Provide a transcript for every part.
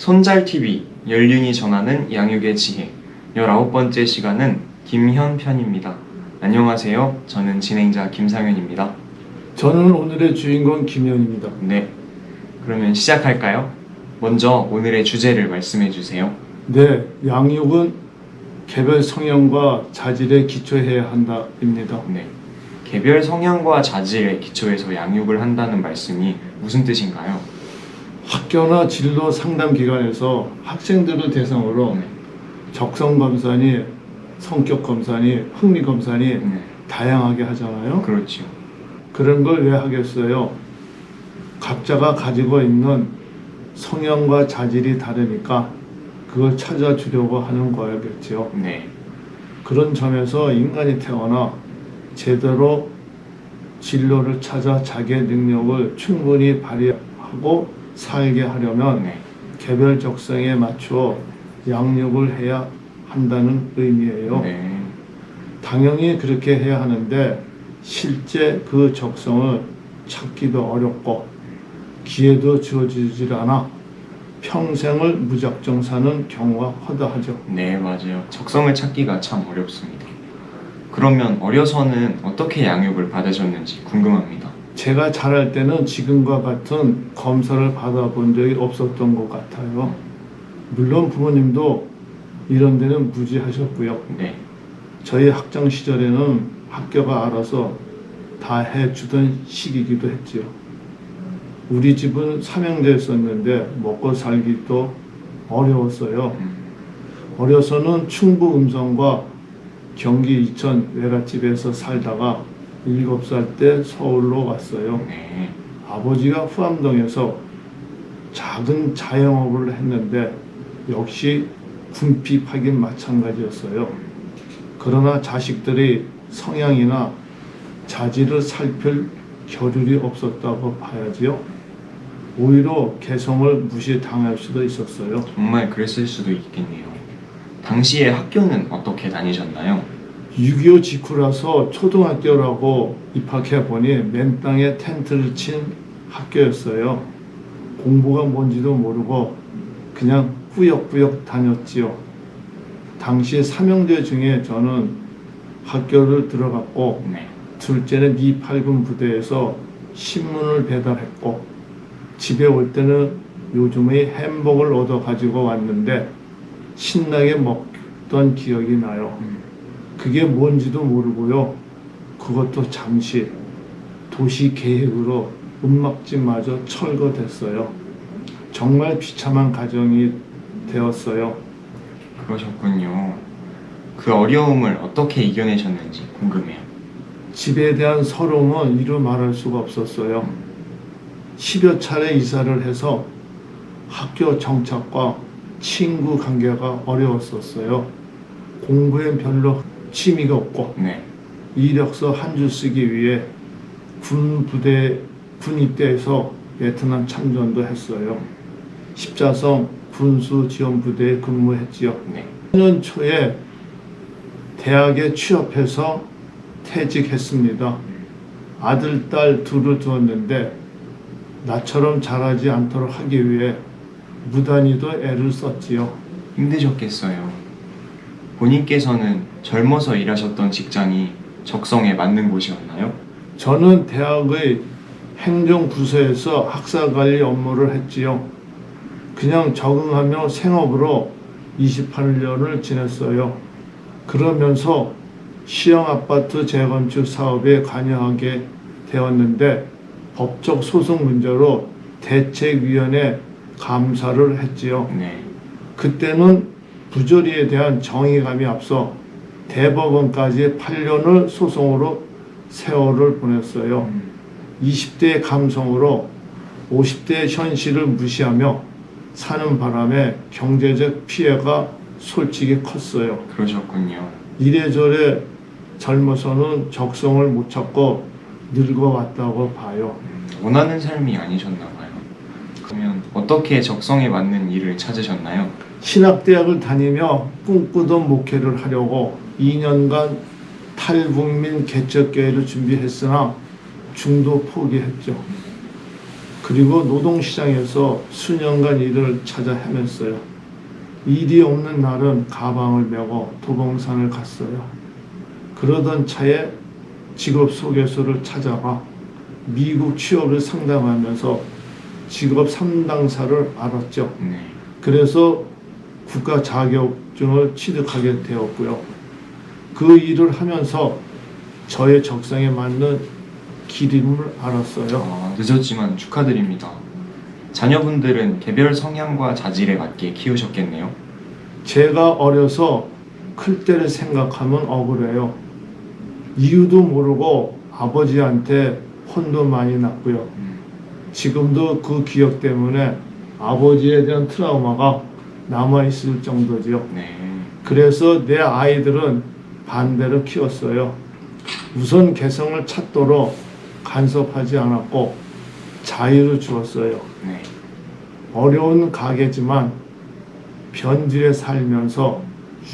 손잘TV 연륜이 전하는 양육의 지혜 19번째 시간은 김현 편입니다. 안녕하세요. 저는 진행자 김상현입니다. 저는 오늘의 주인공 김현입니다. 네, 그러면 시작할까요? 먼저 오늘의 주제를 말씀해 주세요. 네, 양육은 개별 성향과 자질에 기초해야 한다입니다. 네, 개별 성향과 자질에 기초해서 양육을 한다는 말씀이 무슨 뜻인가요? 학교나 진로 상담 기관에서 학생들을 대상으로 적성 검사니 성격 검사니 흥미 검사니 다양하게 하잖아요. 그렇죠. 그런 걸 왜 하겠어요? 각자가 가지고 있는 성향과 자질이 다르니까 그걸 찾아주려고 하는 거겠죠. 네. 그런 점에서 인간이 태어나 제대로 진로를 찾아 자기의 능력을 충분히 발휘하고 살게 하려면 개별 적성에 맞추어 양육을 해야 한다는 의미예요. 네. 당연히 그렇게 해야 하는데 실제 그 적성을 찾기도 어렵고 기회도 주어지질 않아 평생을 무작정 사는 경우가 허다하죠. 네, 맞아요. 적성을 찾기가 참 어렵습니다. 그러면 어려서는 어떻게 양육을 받으셨는지 궁금합니다. 제가 자랄 때는 지금과 같은 검사를 받아본 적이 없었던 것 같아요. 물론 부모님도 이런 데는 무지하셨고요. 네. 저희 학창 시절에는 학교가 알아서 다 해주던 시기이기도 했지요. 우리 집은 삼형제였었는데 먹고 살기도 어려웠어요. 어려서는 충북 음성과 경기 이천 외갓집에서 살다가 7살 때 서울로 왔어요. 네. 아버지가 후암동에서 작은 자영업을 했는데 역시 궁핍하긴 마찬가지였어요. 그러나 자식들이 성향이나 자질을 살필 겨를이 없었다고 봐야지요. 오히려 개성을 무시당할 수도 있었어요. 정말 그랬을 수도 있겠네요. 당시에 학교는 어떻게 다니셨나요? 6.25 직후라서 초등학교라고 입학해보니 맨 땅에 텐트를 친 학교였어요. 공부가 뭔지도 모르고 그냥 꾸역꾸역 다녔지요. 당시 삼형제 중에 저는 학교를 들어갔고 둘째는 미8군 부대에서 신문을 배달했고 집에 올 때는 요즘의 햄버거를 얻어 가지고 왔는데 신나게 먹던 기억이 나요. 그게 뭔지도 모르고요. 그것도 잠시 도시 계획으로 음악집마저 철거됐어요. 정말 비참한 가정이 되었어요. 그러셨군요. 그 어려움을 어떻게 이겨내셨는지 궁금해요. 집에 대한 서러움은 이루 말할 수가 없었어요. 10여 차례 이사를 해서 학교 정착과 친구 관계가 어려웠었어요. 공부엔 별로 취미가 없고 이력서 한 줄 쓰기 위해 군 입대해서 베트남 참전도 했어요. 십자성 군수지원부대에 근무했지요. 4년 초에 대학에 취업해서 퇴직했습니다. 아들, 딸 둘을 두었는데 나처럼 잘하지 않도록 하기 위해 무단히도 애를 썼지요. 힘드셨겠어요. 본인께서는 젊어서 일하셨던 직장이 적성에 맞는 곳이었나요? 저는 대학의 행정부서에서 학사관리 업무를 했지요. 그냥 적응하며 생업으로 28년을 지냈어요. 그러면서 시형 아파트 재건축 사업에 관여하게 되었는데 법적 소송 문제로 대책위원회 감사를 했지요. 그때는 부조리에 대한 정의감이 앞서 대법원까지 8년을 소송으로 세월을 보냈어요. 20대의 감성으로 50대의 현실을 무시하며 사는 바람에 경제적 피해가 솔직히 컸어요. 그러셨군요. 이래저래 젊어서는 적성을 못 찾고 늙어왔다고 봐요. 원하는 삶이 아니셨나 봐요. 그러면 어떻게 적성에 맞는 일을 찾으셨나요? 신학대학을 다니며 꿈꾸던 목회를 하려고 2년간 탈북민 개척교회를 준비했으나 중도 포기했죠. 그리고 노동시장에서 수년간 일을 찾아 헤맸어요. 일이 없는 날은 가방을 메고 도봉산을 갔어요. 그러던 차에 직업 소개서를 찾아가 미국 취업을 상담하면서 직업 상담사를 알았죠. 네. 그래서 국가 자격증을 취득하게 되었고요. 그 일을 하면서 저의 적성에 맞는 길임을 알았어요. 늦었지만 축하드립니다. 자녀분들은 개별 성향과 자질에 맞게 키우셨겠네요. 제가 어려서 클 때를 생각하면 억울해요. 이유도 모르고 아버지한테 혼도 많이 났고요. 지금도 그 기억 때문에 아버지에 대한 트라우마가 남아있을 정도지요. 네. 그래서 내 아이들은 반대로 키웠어요. 우선 개성을 찾도록 간섭하지 않았고 자유를 주었어요. 네. 어려운 가게지만 변질에 살면서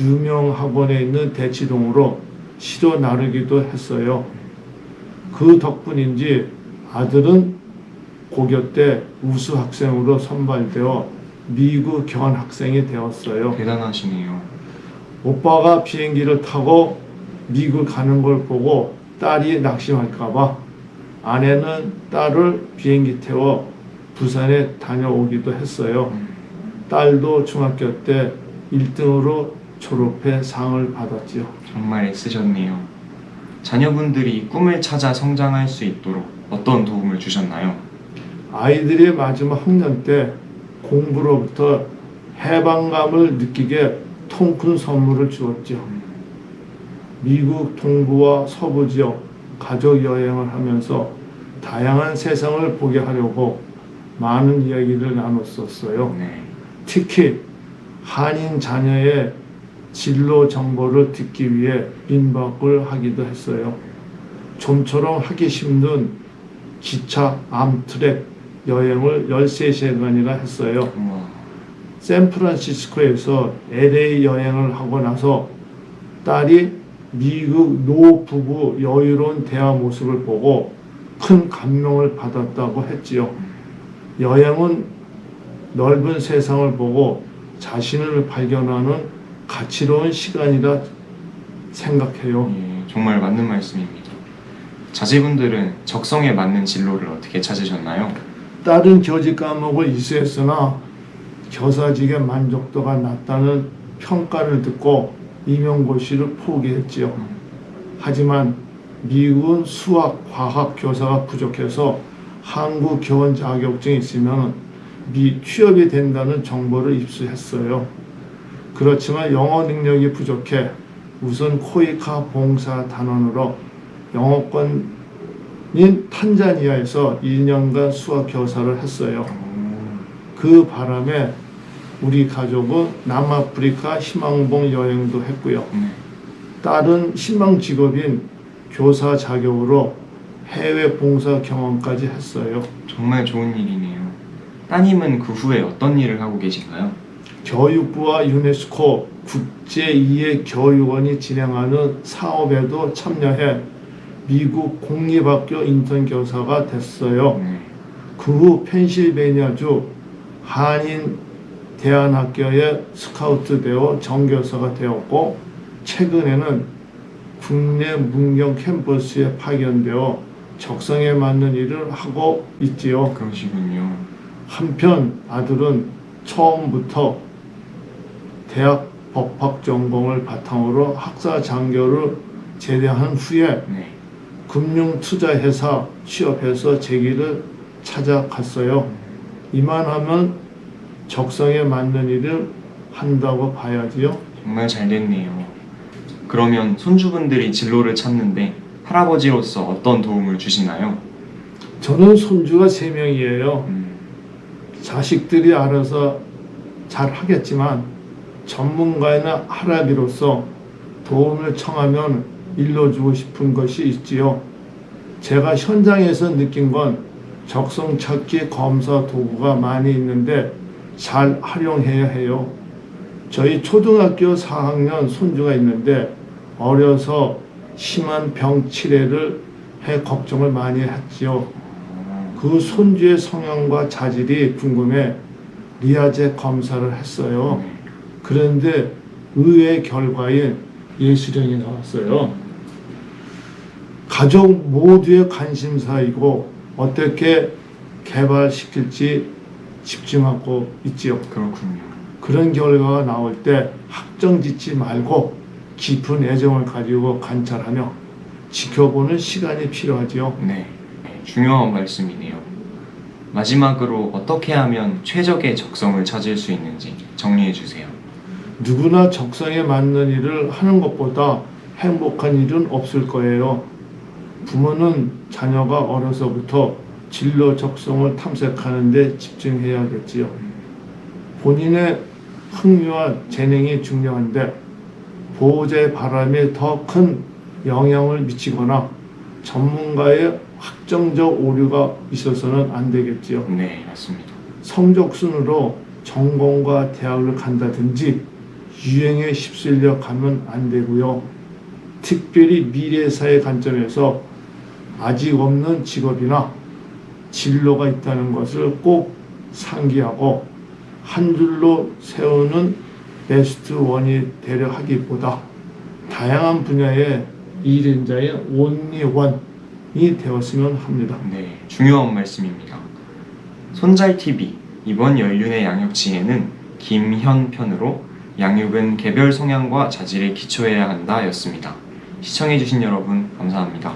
유명 학원에 있는 대치동으로 시도 나르기도 했어요. 그 덕분인지 아들은 고교 때 우수 학생으로 선발되어 미국 교환학생이 되었어요. 대단하시네요. 오빠가 비행기를 타고 미국 가는 걸 보고 딸이 낙심할까봐 아내는 딸을 비행기 태워 부산에 다녀오기도 했어요. 딸도 중학교 때 1등으로 졸업해 상을 받았지요. 정말 애쓰셨네요. 자녀분들이 꿈을 찾아 성장할 수 있도록 어떤 도움을 주셨나요? 아이들이 마지막 학년 때 공부로부터 해방감을 느끼게 통큰 선물을 주었죠. 미국 동부와 서부 지역 가족 여행을 하면서 다양한 세상을 보게 하려고 많은 이야기를 나눴었어요. 네. 특히 한인 자녀의 진로 정보를 듣기 위해 민박을 하기도 했어요. 좀처럼 하기 힘든 기차 암트랙 여행을 13시간이나 했어요. 우와. 샌프란시스코에서 LA 여행을 하고 나서 딸이 미국 노부부 여유로운 대화 모습을 보고 큰 감명을 받았다고 했지요. 여행은 넓은 세상을 보고 자신을 발견하는 가치로운 시간이라 생각해요. 예, 정말 맞는 말씀입니다. 자제분들은 적성에 맞는 진로를 어떻게 찾으셨나요? 다른 교직 과목을 이수했으나 교사직의 만족도가 낮다는 평가를 듣고 임용고시를 포기했지요. 하지만 미국은 수학, 과학 교사가 부족해서 한국 교원 자격증이 있으면 취업이 된다는 정보를 입수했어요. 그렇지만 영어 능력이 부족해 우선 코이카 봉사 단원으로 영어권인 탄자니아에서 2년간 수학 교사를 했어요. 그 바람에 우리 가족은 남아프리카 희망봉 여행도 했고요. 딸은 희망 직업인 교사 자격으로 해외 봉사 경험까지 했어요. 정말 좋은 일이네요. 따님은 그 후에 어떤 일을 하고 계신가요? 교육부와 유네스코 국제2회 교육원이 진행하는 사업에도 참여해 미국 공립학교 인턴 교사가 됐어요. 그 후 펜실베니아주 한인 대안학교에 스카우트 되어 정교사가 되었고 최근에는 국내 문경 캠퍼스에 파견되어 적성에 맞는 일을 하고 있지요. 그러시군요. 한편 아들은 처음부터 대학 법학 전공을 바탕으로 학사 장교를 제대한 후에 네. 금융투자회사 취업해서 제 길을 찾아갔어요. 이만하면 적성에 맞는 일을 한다고 봐야지요. 정말 잘 됐네요. 그러면 손주분들이 진로를 찾는데 할아버지로서 어떤 도움을 주시나요? 저는 손주가 3명이에요. 자식들이 알아서 잘 하겠지만 전문가이나 할아비로서 도움을 청하면 일러주고 싶은 것이 있지요. 제가 현장에서 느낀 건 적성 찾기 검사 도구가 많이 있는데 잘 활용해야 해요. 저희 초등학교 4학년 손주가 있는데 어려서 심한 병 치레를 해 걱정을 많이 했지요. 그 손주의 성향과 자질이 궁금해 리아제 검사를 했어요. 그런데 의외의 결과에 예술형이 나왔어요. 가족 모두의 관심사이고 어떻게 개발시킬지 집중하고 있지요. 그렇군요. 그런 결과가 나올 때 확정 짓지 말고 깊은 애정을 가지고 관찰하며 지켜보는 시간이 필요하지요. 네, 중요한 말씀이네요. 마지막으로 어떻게 하면 최적의 적성을 찾을 수 있는지 정리해 주세요. 누구나 적성에 맞는 일을 하는 것보다 행복한 일은 없을 거예요. 부모는 자녀가 어려서부터 진로 적성을 탐색하는 데 집중해야겠지요. 본인의 흥미와 재능이 중요한데 보호자의 바람이 더 큰 영향을 미치거나 전문가의 확정적 오류가 있어서는 안 되겠지요. 네, 맞습니다. 성적 순으로 전공과 대학을 간다든지 유행에 휩쓸려 가면 안 되고요. 특별히 미래사의 관점에서 아직 없는 직업이나 진로가 있다는 것을 꼭 상기하고 한 줄로 세우는 베스트 원이 되려 하기보다 다양한 분야의 일인자의 온리 원이 되었으면 합니다. 네, 중요한 말씀입니다. 손잘TV 이번 연륜의 양육지혜는 김현 편으로 양육은 개별 성향과 자질에 기초해야 한다 였습니다. 시청해주신 여러분 감사합니다.